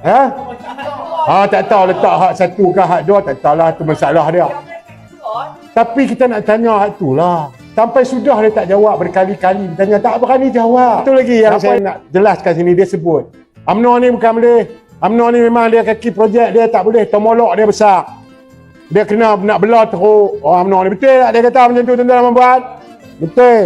Ha? Tak tahu letak hak satu ke hak dua, tak tahulah, tu masalah dia. Tapi kita nak tanya hak tu lah. Sampai sudah dia tak jawab berkali-kali. Dia tanya, tak berani jawab. Itu lagi yang saya nak jelaskan sini. Dia sebut, UMNO ni bukan boleh. UMNO ni memang dia kaki projek dia tak boleh. Tomolok dia besar. Dia kena nak belah teruk. UMNO ni betul tak dia kata macam tu tuan-tuan dan puan? Betul.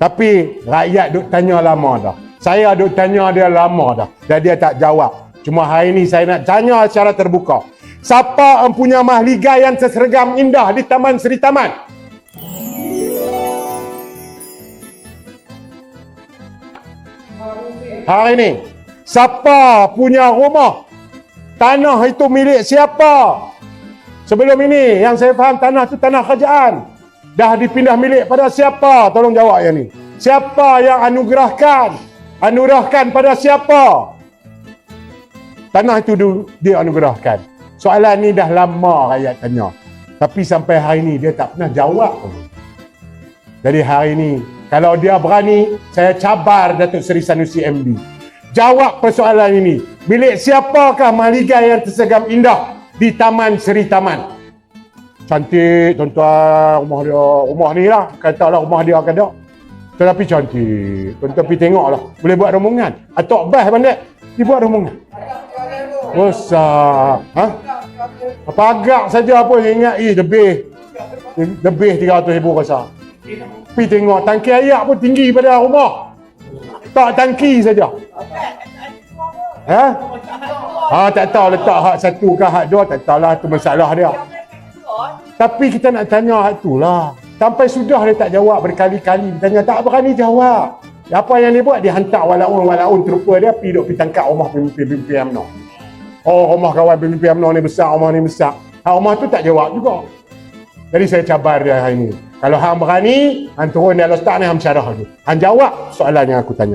Tapi rakyat duk tanya lama dah. Saya duk tanya dia lama dah. Dan dia tak jawab. Cuma hari ni saya nak tanya secara terbuka. Siapa empunya mahligai yang seseragam indah di Taman Seri Taman? Hari ni. Siapa punya rumah? Tanah itu milik siapa? Sebelum ini yang saya faham tanah itu tanah kerajaan. Dah dipindah milik pada siapa? Tolong jawab yang ni. Siapa yang anugerahkan? Anugerahkan pada siapa? Tanah itu dia anugerahkan. Soalan ni dah lama rakyat tanya. Tapi sampai hari ni dia tak pernah jawab pun. Jadi hari ni kalau dia berani, saya cabar Datuk Seri Sanusi MB. Jawab persoalan ini. Milik siapakah mahligai yang tersegam indah di Taman Seri Taman? Cantik tuan-tuan rumah dia. Rumah ni lah. Katalah rumah dia ada. Tetapi cantik. Tuan-tuan pergi tengoklah. Boleh buat rombongan. Atok bas pandai. Dia buat rombongan. Besar. Ha? Apa agak saja pun ingat. Lebih 300,000 rasa. Pergi tengok. Tangki air pun tinggi pada rumah. Tak tangki saja. Ha? Tak tahu letak hak satu ke hak dua. Tak tahulah, tu masalah dia. Tapi kita nak tanya hak tu lah. Sampai sudah dia tak jawab berkali-kali. Dia tanya tak berani jawab. Apa yang dia buat? Dia hantar walaun terupa dia pergi tangkap rumah pemimpin UMNO. Oh, rumah kawan pemimpin UMNO ni besar, rumah ni besar. Rumah tu tak jawab juga. Jadi saya cabar dia hari ni. Kalau hang berani, hang turun di atas tak ni hang syarah tu. Hang jawab soalan yang aku tanya.